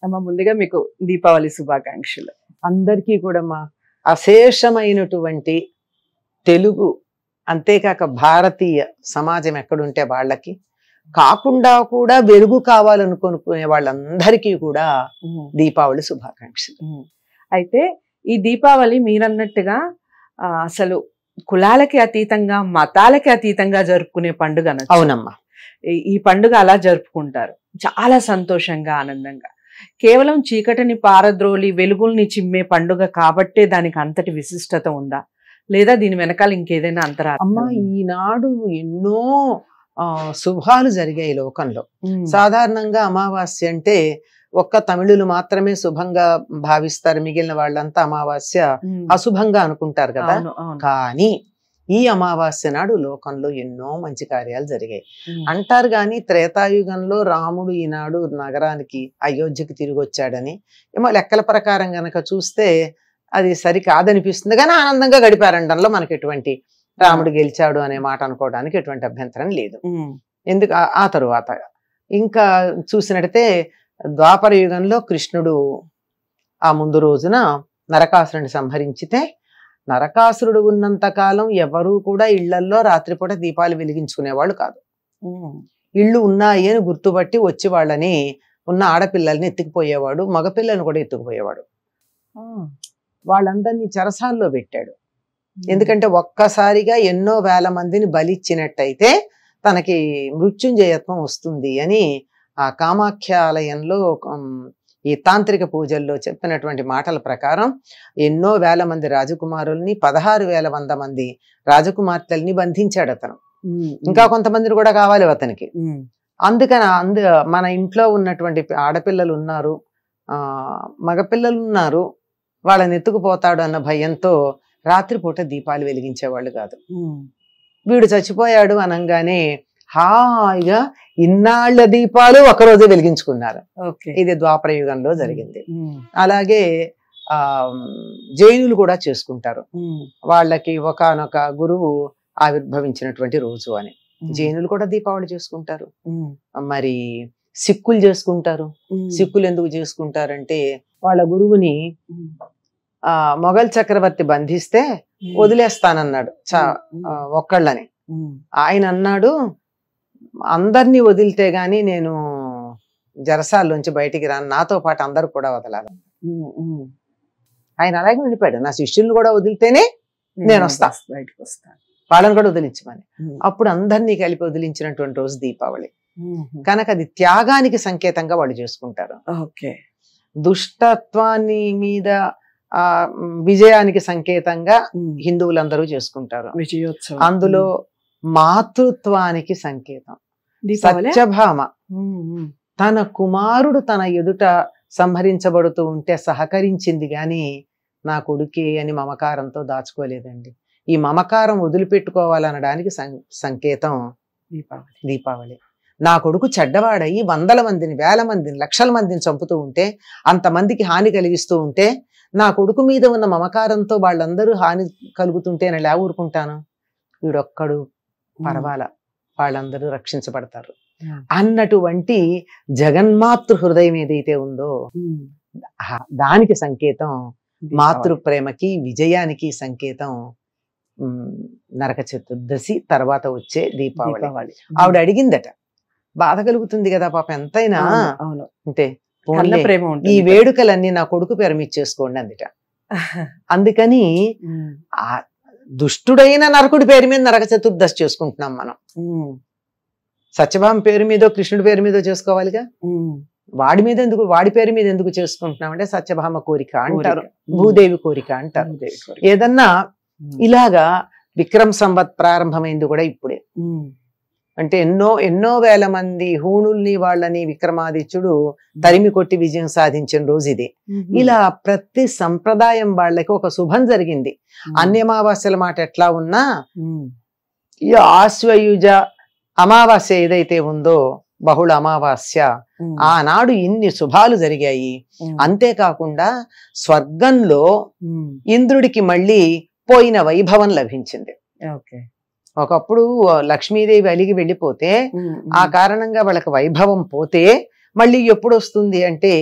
అమ్మ ముందుగా మీకు దీపావళి శుభాకాంక్షలు. అందరికీ కూడా మా అశేషమైనటువంటి తెలుగు అంతేకాక భారతీయ సమాజం ఎక్కడుంటే వాళ్ళకి కాకుండా కూడా వెలుగు కావాలనుకునే వాళ్ళందరికీ కూడా దీపావళి శుభాకాంక్షలు. అయితే ఈ దీపావళి మీరన్నట్టుగా అసలు కులాలకి అతీతంగా మతాలకి అతీతంగా జరుపుకునే పండుగ. అవునమ్మా, ఈ పండుగ అలా జరుపుకుంటారు చాలా సంతోషంగా ఆనందంగా. కేవలం చీకటిని పారద్రోలి వెలుగుల్ని చిమ్మే పండుగ కాబట్టే దానికి అంతటి విశిష్టత ఉందా, లేదా దీని వెనకాల ఇంకేదైనా అంతరార్థం? అమ్మా, ఈనాడు ఎన్నో శుభాలు జరిగాయి లోకంలో. సాధారణంగా అమావాస్య అంటే ఒక్క తమిళులు మాత్రమే శుభంగా భావిస్తారు, మిగిలిన వాళ్ళంతా అమావాస్య అశుభంగా అనుకుంటారు కదా. కానీ ఈ అమావాస్య నాడు లోకంలో ఎన్నో మంచి కార్యాలు జరిగాయి అంటారు. కానీ త్రేతాయుగంలో రాముడు ఈనాడు నగరానికి అయోధ్యకి తిరిగి వచ్చాడని ఏమో లెక్కల ప్రకారం గనక చూస్తే అది సరికాదనిపిస్తుంది. కానీ ఆనందంగా గడిపారండంలో మనకి ఎటువంటి రాముడు గెలిచాడు అనే మాట అనుకోవడానికి ఎటువంటి అభ్యంతరం లేదు. ఎందుకు ఆ తరువాత ఇంకా చూసినట్టయితే ద్వాపర యుగంలో కృష్ణుడు ఆ ముందు రోజున నరకాసురుని సంహరించితే, నరకాసురుడు ఉన్నంత కాలం ఎవరూ కూడా ఇళ్లల్లో రాత్రిపూట దీపాలు వెలిగించుకునేవాళ్ళు కాదు. ఇళ్ళు ఉన్నాయి అని గుర్తుపట్టి వచ్చి వాళ్ళని ఉన్న ఆడపిల్లల్ని ఎత్తుకుపోయేవాడు, మగపిల్లల్ని కూడా ఎత్తుకుపోయేవాడు. వాళ్ళందరినీ చెరసాల్లో పెట్టాడు. ఎందుకంటే ఒక్కసారిగా ఎన్నో వేల మందిని బలిచ్చినట్టయితే తనకి మృత్యుంజయత్వం వస్తుంది అని ఆ కామాఖ్య ఆలయంలో ఈ తాంత్రిక పూజల్లో చెప్పినటువంటి మాటల ప్రకారం ఎన్నో వేల మంది రాజకుమారుల్ని 16,100 మంది రాజకుమార్తెల్ని బంధించాడు అతను. ఇంకా కొంతమందిని కూడా కావాలి అతనికి. అందుకని మన ఇంట్లో ఉన్నటువంటి ఆడపిల్లలు ఉన్నారు, మగపిల్లలు ఉన్నారు, వాళ్ళని ఎత్తుకుపోతాడు అన్న భయంతో రాత్రిపూట దీపాలు వెలిగించేవాళ్ళు కాదు. వీడు చచ్చిపోయాడు అనగానే హాయిగా ఇన్నాళ్ల దీపాలు ఒకరోజు వెలిగించుకున్నారు. ఇది ద్వాపర యుగంలో జరిగింది. అలాగే జైనులు కూడా చేసుకుంటారు. వాళ్ళకి ఒకానొక గురువు ఆవిర్భవించినటువంటి రోజు అని జైనులు కూడా దీపావళి చేసుకుంటారు. మరి సిక్కులు చేసుకుంటారు. సిక్కులు ఎందుకు చేసుకుంటారంటే వాళ్ళ గురువుని మొఘల్ చక్రవర్తి బంధిస్తే వదిలేస్తానన్నాడు ఒక్కళ్ళని. ఆయన అన్నాడు, అందరినీ వదిలితే గాని నేను జరసాల్లోంచి బయటికి రాను, నాతో పాటు అందరు కూడా వదలాలి. ఆయన అలాగే ఉండిపోయాడు, నా శిష్యుల్ని కూడా వదిలితేనే నేను బయటకు వస్తాను, వాళ్ళని కూడా వదిలించమని. అప్పుడు అందరినీ కలిపి వదిలించినటువంటి రోజు దీపావళి కనుక అది త్యాగానికి సంకేతంగా వాళ్ళు చేసుకుంటారు. దుష్టత్వాన్ని మీద విజయానికి సంకేతంగా హిందువులందరూ చేసుకుంటారు. అందులో మాతృత్వానికి సంకేతం సత్యభామ తన కుమారుడు తన ఎదుట సంహరించబడుతూ ఉంటే సహకరించింది గాని నా కొడుకే అని మమకారంతో దాచుకోలేదండి. ఈ మమకారం వదిలిపెట్టుకోవాలనడానికి సంకేతం దీపావళి. నా కొడుకు చెడ్డవాడయి 100 మందిని 1000 మందిని 1,00,000 మందిని చంపుతూ ఉంటే, అంతమందికి హాని కలిగిస్తూ ఉంటే, నా కొడుకు మీద ఉన్న మమకారంతో వాళ్ళందరూ హాని కలుగుతుంటే నేను ఎలా ఊరుకుంటాను? వీడొక్కడు పర్వాలా, వాళ్ళందరూ రక్షించబడతారు అన్నటువంటి జగన్మాతృ హృదయం ఏదైతే ఉందో దానికి సంకేతం, మాతృప్రేమకి విజయానికి సంకేతం నరక చతుర్దశి తర్వాత వచ్చే దీపావళి. ఆవిడ అడిగిందట, బాధ కలుగుతుంది కదా పాప ఎంతైనా, అంటే ఈ వేడుకలన్నీ నా కొడుకు పేరు మీద చేసుకోండి అందుట. అందుకని ఆ దుష్టుడైన నరకుడి పేరు మీద నరక చతుర్దశి చేసుకుంటున్నాం మనం. సత్యభామ పేరు మీదో కృష్ణుడి పేరు మీదో చేసుకోవాలిగా, వాడి మీద ఎందుకు, వాడి పేరు మీద ఎందుకు చేసుకుంటున్నాం అంటే సత్యభామ కోరిక అంటారు, భూదేవి కోరిక అంటారు. ఏదన్నా ఇలాగా విక్రమ్ సంవత్ ప్రారంభమైంది కూడా ఇప్పుడే. అంటే ఎన్నో వేల మంది హూణుల్ని వాళ్ళని విక్రమాదిత్యుడు తరిమి కొట్టి విజయం సాధించిన రోజు ఇది. ఇలా ప్రతి సంప్రదాయం వాళ్ళకి ఒక శుభం జరిగింది. అన్ని అమావాస్యల మాట ఎట్లా ఉన్నా ఈ ఆశ్వయుజ అమావాస్య ఏదైతే ఉందో బహుళ అమావాస్య, ఆనాడు ఇన్ని శుభాలు జరిగాయి. అంతేకాకుండా స్వర్గంలో ఇంద్రుడికి మళ్ళీ పోయిన వైభవం లభించింది. ఒకప్పుడు లక్ష్మీదేవి అలిగి వెళ్ళిపోతే ఆ కారణంగా వాళ్ళకి వైభవం పోతే మళ్ళీ ఎప్పుడు వస్తుంది అంటే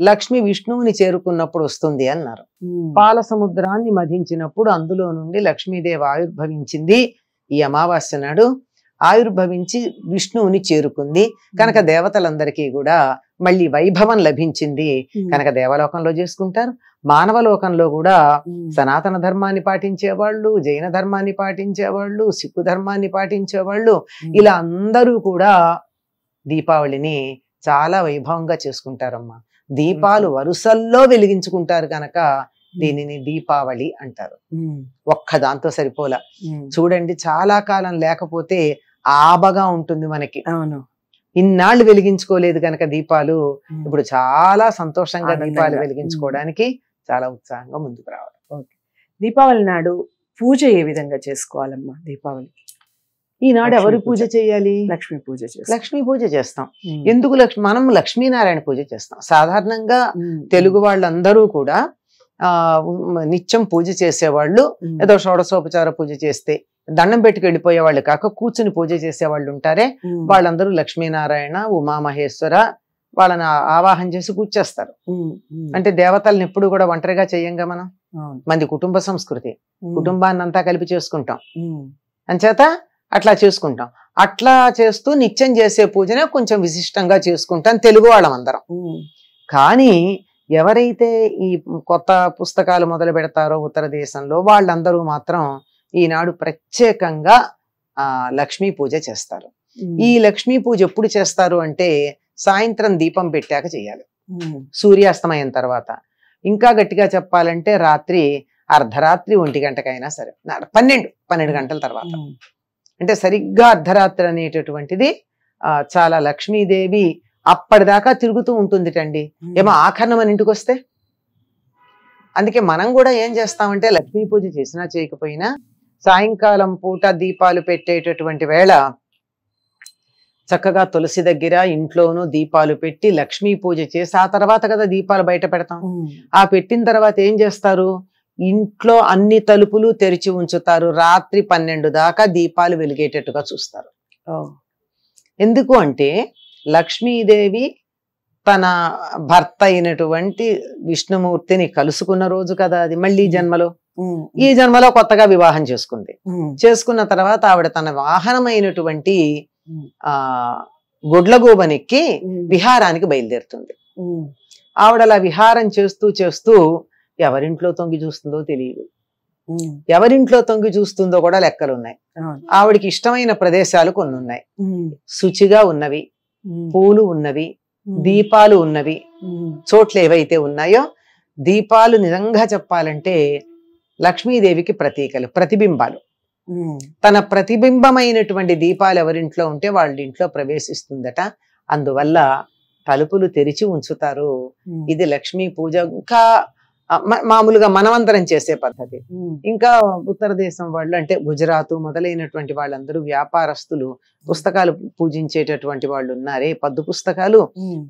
లక్ష్మి విష్ణువుని చేరుకున్నప్పుడు వస్తుంది అన్నారు. పాల సముద్రాన్ని మధించినప్పుడు అందులో నుండి లక్ష్మీదేవి ఆవిర్భవించింది. ఈ అమావాస్య నాడు ఆవిర్భవించి విష్ణువుని చేరుకుంది కనుక దేవతలందరికీ కూడా మళ్ళీ వైభవం లభించింది కనుక దేవలోకంలో చేసుకుంటారు. మానవ లోకంలో కూడా సనాతన ధర్మాన్ని పాటించేవాళ్ళు, జైన ధర్మాన్ని పాటించేవాళ్ళు, సిక్కు ధర్మాన్ని పాటించేవాళ్ళు ఇలా అందరూ కూడా దీపావళిని చాలా వైభవంగా చేసుకుంటారమ్మా. దీపాలు వరుసల్లో వెలిగించుకుంటారు కనుక దీనిని దీపావళి అంటారు. ఒక్క దాంతో సరిపోలా. చూడండి, చాలా కాలం లేకపోతే ఆబగా ఉంటుంది మనకి. అవును, ఇన్నాళ్ళు వెలిగించుకోలేదు కనుక దీపాలు ఇప్పుడు చాలా సంతోషంగా దీపాలు వెలిగించుకోవడానికి చాలా ఉత్సాహంగా ముందుకు రావాలి. దీపావళి నాడు పూజ ఏ విధంగా చేసుకోవాలమ్మా? దీపావళి ఈనాడు ఎవరి పూజ చేయాలి? లక్ష్మీ పూజ. లక్ష్మీ పూజ చేస్తాం. ఎందుకు మనం లక్ష్మీనారాయణ పూజ చేస్తాం. సాధారణంగా తెలుగు వాళ్ళందరూ కూడా నిత్యం పూజ చేసేవాళ్ళు. ఏదో షోడశోపచార పూజ చేస్తే దండం పెట్టుకు వెళ్ళిపోయే వాళ్ళు కాక కూర్చుని పూజ చేసేవాళ్ళు ఉంటారే, వాళ్ళందరూ లక్ష్మీనారాయణ, ఉమామహేశ్వర వాళ్ళని ఆవాహన చేసి కూర్చేస్తారు. అంటే దేవతల్ని ఎప్పుడు కూడా ఒంటరిగా చెయ్యంగా మనం. మంది కుటుంబ సంస్కృతి, కుటుంబాన్ని అంతా కలిపి చేసుకుంటాం. అంచేత అట్లా చేసుకుంటాం. అట్లా చేస్తూ నిత్యం చేసే పూజనే కొంచెం విశిష్టంగా చేసుకుంటాం తెలుగు వాళ్ళం అందరం. కానీ ఎవరైతే ఈ కొత్త పుస్తకాలు మొదలు పెడతారో ఉత్తర దేశంలో వాళ్ళందరూ మాత్రం ఈనాడు ప్రత్యేకంగా లక్ష్మీ పూజ చేస్తారు. ఈ లక్ష్మీ పూజ ఎప్పుడు చేస్తారు అంటే సాయంత్రం దీపం పెట్టాక చేయాలి, సూర్యాస్తమయం తర్వాత. ఇంకా గట్టిగా చెప్పాలంటే రాత్రి అర్ధరాత్రి 1 గంటకైనా సరే, 12 గంటల తర్వాత. అంటే సరిగ్గా అర్ధరాత్రి అనేటటువంటిది చాలా లక్ష్మీదేవి అప్పటిదాకా తిరుగుతూ ఉంటుందిటండి. ఏమో ఆఖరణ మన ఇంటికి వస్తే. అందుకే మనం కూడా ఏం చేస్తామంటే లక్ష్మీ పూజ చేసినా చేయకపోయినా సాయంకాలం పూట దీపాలు పెట్టేటటువంటి వేళ చక్కగా తులసి దగ్గర ఇంట్లోనూ దీపాలు పెట్టి లక్ష్మీ పూజ చేసి ఆ తర్వాత కదా దీపాలు బయట పెడతాం. ఆ పెట్టిన తర్వాత ఏం చేస్తారు, ఇంట్లో అన్ని తలుపులు తెరిచి ఉంచుతారు. రాత్రి 12 దాకా దీపాలు వెలిగేటట్టుగా చూస్తారు. ఎందుకు అంటే లక్ష్మీదేవి తన భర్త అయినటువంటి విష్ణుమూర్తిని కలుసుకున్న రోజు కదా అది. మళ్ళీ జన్మలో, ఈ జన్మలో కొత్తగా వివాహం చేసుకుంది. చేసుకున్న తర్వాత ఆవిడ తన వాహనమైనటువంటి గుడ్లగూబనెక్కి విహారానికి బయలుదేరుతుంది. ఆవిడ అలా విహారం చేస్తూ చేస్తూ ఎవరింట్లో తొంగి చూస్తుందో తెలియదు, ఎవరింట్లో తొంగి చూస్తుందో కూడా లెక్కలున్నాయి. ఆవిడికి ఇష్టమైన ప్రదేశాలు కొన్ని ఉన్నాయి, శుచిగా ఉన్నవి, పూలు ఉన్నవి, దీపాలు ఉన్నవి చోట్ల ఏవైతే ఉన్నాయో. దీపాలు నిజంగా చెప్పాలంటే లక్ష్మీదేవికి ప్రతీకలు, ప్రతిబింబాలు. తన ప్రతిబింబమైనటువంటి దీపాలు ఎవరింట్లో ఉంటే వాళ్ళ ఇంట్లో ప్రవేశిస్తుందట. అందువల్ల తలుపులు తెరిచి ఉంచుతారు. ఇది లక్ష్మీ పూజ. ఇంకా మామూలుగా మనమంతరం చేసే పద్ధతి. ఇంకా ఉత్తర దేశం వాళ్ళు అంటే గుజరాత్ మొదలైనటువంటి వాళ్ళందరూ వ్యాపారస్తులు, పుస్తకాలు పూజించేటటువంటి వాళ్ళు ఉన్నారే, పద్దు పుస్తకాలు,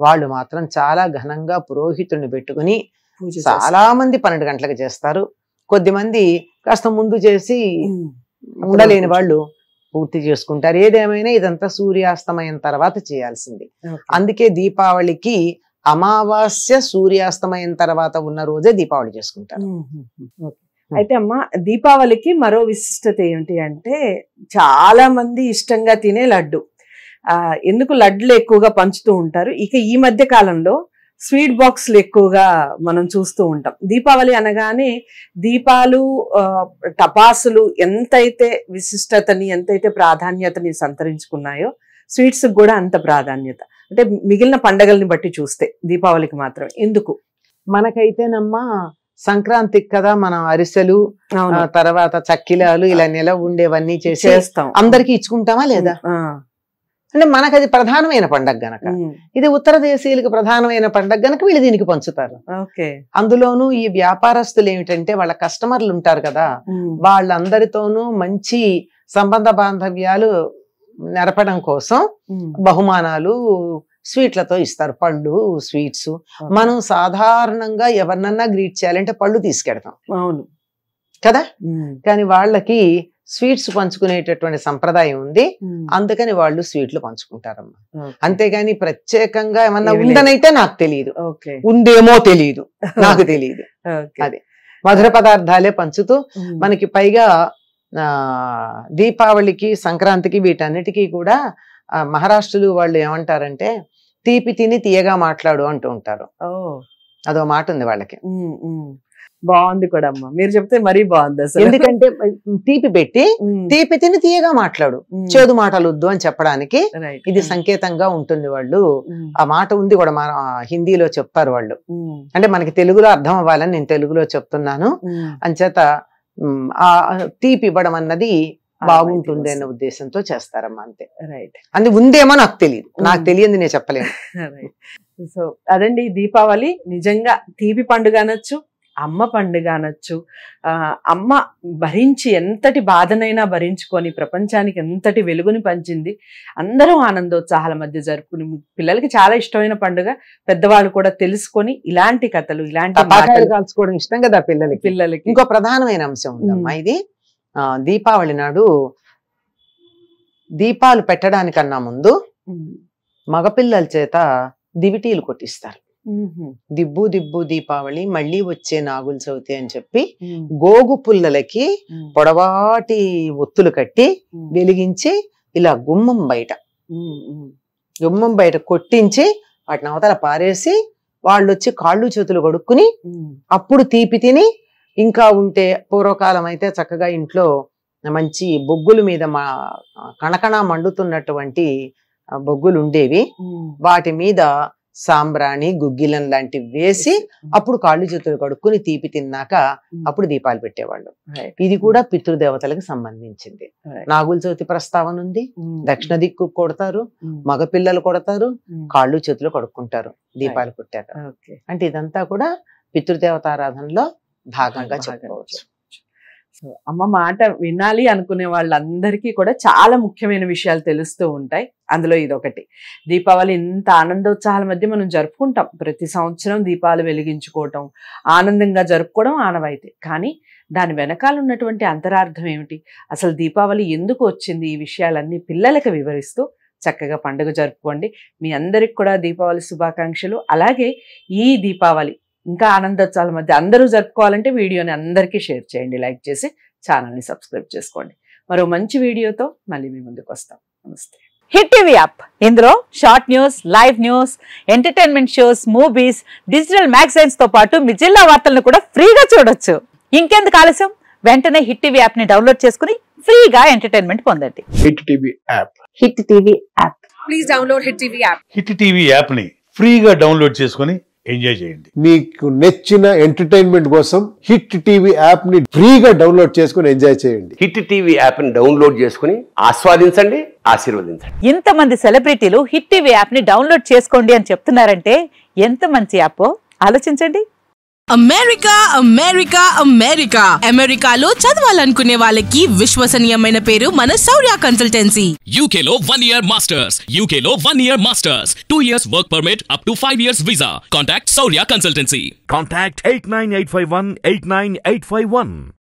వాళ్ళు మాత్రం చాలా ఘనంగా పురోహితుడిని పెట్టుకుని చాలా మంది 12 గంటలకు చేస్తారు. కొద్దిమంది కాస్త ముందు చేసి ఉండలేని వాళ్ళు పూర్తి చేసుకుంటారు. ఏదేమైనా ఇదంతా సూర్యాస్తమయం తర్వాత చేయాల్సింది. అందుకే దీపావళికి అమావాస్య సూర్యాస్తమయం తర్వాత ఉన్న రోజే దీపావళి చేసుకుంటారు. అయితే అమ్మా, దీపావళికి మరో విశిష్టత ఏంటి అంటే చాలా మంది ఇష్టంగా తినే లడ్డు. ఎందుకు లడ్డులు ఎక్కువగా పంచుతూ ఉంటారు. ఇక ఈ మధ్య కాలంలో స్వీట్ బాక్స్లు ఎక్కువగా మనం చూస్తూ ఉంటాం. దీపావళి అనగానే దీపాలు, టపాసులు ఎంతైతే విశిష్టతని, ఎంతైతే ప్రాధాన్యతని సంతరించుకున్నాయో స్వీట్స్ కూడా అంత ప్రాధాన్యత. అంటే మిగిలిన పండగల్ని బట్టి చూస్తే దీపావళికి మాత్రం ఎందుకు? మనకైతేనమ్మా సంక్రాంతికి కదా మనం అరిసెలు, తర్వాత చక్కిలాలు ఇలా నిలవ ఉండేవన్నీ చేసేస్తాం. అందరికి ఇచ్చుకుంటామా లేదా? అంటే మనకు అది ప్రధానమైన పండగ గనక. ఇది ఉత్తర దేశీయులకు ప్రధానమైన పండగ గనక వీళ్ళు దీనికి పంచుతారు. అందులోనూ ఈ వ్యాపారస్తులు ఏమిటంటే వాళ్ళ కస్టమర్లు ఉంటారు కదా, వాళ్ళందరితోనూ మంచి సంబంధ బాంధవ్యాలు నెరపడం కోసం బహుమానాలు స్వీట్లతో ఇస్తారు. పళ్ళు, స్వీట్స్. మనం సాధారణంగా ఎవరినన్నా గ్రీట్ చేయాలంటే పళ్ళు తీసుకెడతాం, అవును కదా. కానీ వాళ్ళకి స్వీట్స్ పంచుకునేటటువంటి సంప్రదాయం ఉంది. అందుకని వాళ్ళు స్వీట్లు పంచుకుంటారమ్మా. అంతేగాని ప్రత్యేకంగా ఏమన్నా ఉందనైతే నాకు తెలియదు, ఉందేమో తెలియదు, నాకు తెలియదు. అది మధుర పదార్థాలే పంచుతూ మనకి పైగా దీపావళికి సంక్రాంతికి వీటన్నిటికీ కూడా మహారాష్ట్రలు వాళ్ళు ఏమంటారంటే తీపి తిని తీయగా మాట్లాడు అంటూ ఉంటారు. అదో మాట ఉంది వాళ్ళకి. బాగుంది కూడా అమ్మా, మీరు చెప్తే మరీ బాగుంది అసలు. ఎందుకంటే తీపి పెట్టి తీపి తిని తీయగా మాట్లాడు, చేదు మాటలు వద్దు అని చెప్పడానికి ఇది సంకేతంగా ఉంటుంది. వాళ్ళు ఆ మాట ఉంది కూడా, మన హిందీలో చెప్తారు వాళ్ళు. అంటే మనకి తెలుగులో అర్థం అవ్వాలని నేను తెలుగులో చెప్తున్నాను. అంచేత ఆ తీపి ఇవ్వడం అన్నది బాగుంటుంది అనే ఉద్దేశంతో చేస్తారమ్మా, అంతే. రైట్. అది ఉందేమో నాకు తెలియదు, నాకు తెలియదు నేను చెప్పలేను. సో అదండి దీపావళి. నిజంగా తీపి పండుగ అనొచ్చు, అమ్మ పండుగ అనొచ్చు. అమ్మ భరించి ఎంతటి బాధనైనా భరించుకొని ప్రపంచానికి ఎంతటి వెలుగుని పంచింది. అందరూ ఆనందోత్సాహాల మధ్య జరుపుకుని పిల్లలకి చాలా ఇష్టమైన పండుగ. పెద్దవాళ్ళు కూడా తెలుసుకొని ఇలాంటి కథలు, ఇలాంటి కాల్చుకోవడం ఇష్టం కదా పిల్లలకి. ఇంకో ప్రధానమైన అంశం ఉందమ్మా, ఇది దీపావళి నాడు దీపాలు పెట్టడానికన్నా ముందు మగపిల్లల చేత దివిటీలు కొట్టిస్తారు. దిబ్బు దిబ్బు దీపావళి మళ్ళీ వచ్చే నాగుల చవితి అని చెప్పి గోగు పుల్లలకి పొడవాటి ఒత్తులు కట్టి వెలిగించి ఇలా గుమ్మం బయట కొట్టించి వాటిని అవతల పారేసి వాళ్ళు వచ్చి కాళ్ళు చేతులు కడుక్కుని అప్పుడు తీపి తిని, ఇంకా ఉంటే పూర్వకాలం అయితే చక్కగా ఇంట్లో మంచి బొగ్గుల మీద కణకణ మండుతున్నటువంటి బొగ్గులు ఉండేవి, వాటి మీద సాంబ్రాణి గుగ్గిలం లాంటివి వేసి అప్పుడు కాళ్ళు చేతులు కడుక్కుని తీపి తిన్నాక అప్పుడు దీపాలు పెట్టేవాళ్ళు. ఇది కూడా పితృదేవతలకు సంబంధించింది. నాగుల చవితి ప్రస్తావన ఉంది. దక్షిణ దిక్కు కొడతారు, మగపిల్లలు కొడతారు, కాళ్ళు చేతులు కడుక్కుంటారు దీపాలు కొట్టాక. అంటే ఇదంతా కూడా పితృదేవతారాధనలో భాగంగా చెప్పుకోవచ్చు. సో అమ్మ మాట వినాలి అనుకునే వాళ్ళందరికీ కూడా చాలా ముఖ్యమైన విషయాలు తెలుస్తూ ఉంటాయి. అందులో ఇదొకటి. దీపావళి ఇంత ఆనందోత్సాహాల మధ్య మనం జరుపుకుంటాం. ప్రతి సంవత్సరం దీపాలు వెలిగించుకోవటం, ఆనందంగా జరుపుకోవడం ఆనవాయితీ. కానీ దాని వెనకాల ఉన్నటువంటి అంతరార్థం ఏమిటి, అసలు దీపావళి ఎందుకు వచ్చింది, ఈ విషయాలన్నీ పిల్లలకు వివరిస్తూ చక్కగా పండుగ జరుపుకోండి. మీ అందరికి కూడా దీపావళి శుభాకాంక్షలు. అలాగే ఈ దీపావళి ఇంకా ఆనందోత్సవాల మధ్య అందరూ జరుపుకోవాలంటే వీడియోని అందరికీ షేర్ చేయండి, లైక్ చేసి ఛానల్ని సబ్స్క్రైబ్ చేసుకోండి. మరో మంచి వీడియోతో మళ్ళీ మీ ముందుకు వస్తాం. నమస్తే. హిట్ టీవీ యాప్, ఇందులో short news, live news, entertainment shows, movies, digital magazines తో పాటు మీ జిల్లా వార్తలను కూడా ఫ్రీగా చూడొచ్చు. ఇంకెందుకు ఆలస్యం, వెంటనే హిట్ టీవీ యాప్ ని డౌన్లోడ్ చేసుకుని ఫ్రీగా ఎంటర్టైన్మెంట్ పొందండి. Hit TV app. Hit TV app. Please download hit TV app. Hit TV app ని ఫ్రీగా డౌన్లోడ్ చేసుకుని ఎంజాయ్ చేయండి. మీకు నచ్చిన ఎంటర్టైన్మెంట్ కోసం హిట్ టీవీ యాప్ ని ఫ్రీగా డౌన్లోడ్ చేసుకుని ఎంజాయ్ చేయండి. హిట్ టీవీ యాప్ ని డౌన్లోడ్ చేసుకుని ఆస్వాదించండి, ఆశీర్వదించండి. ఇంతమంది సెలబ్రిటీలు హిట్ టీవీ యాప్ ని డౌన్లోడ్ చేసుకోండి అని చెప్తున్నారంటే ఎంత మంచి యాప్ ఆలోచించండి. అమెరికా అమెరికా అమెరికా అమెరికాలో చదవాలనుకునే వాళ్ళకి విశ్వసనీయమైన పేరు మన శౌర్య కన్సల్టెన్సీ. UK లో 1 year masters, UK లో 1 year masters, 2 years work permit up to 5 years visa. Contact Shaurya Consultancy. Contact 89851 89851.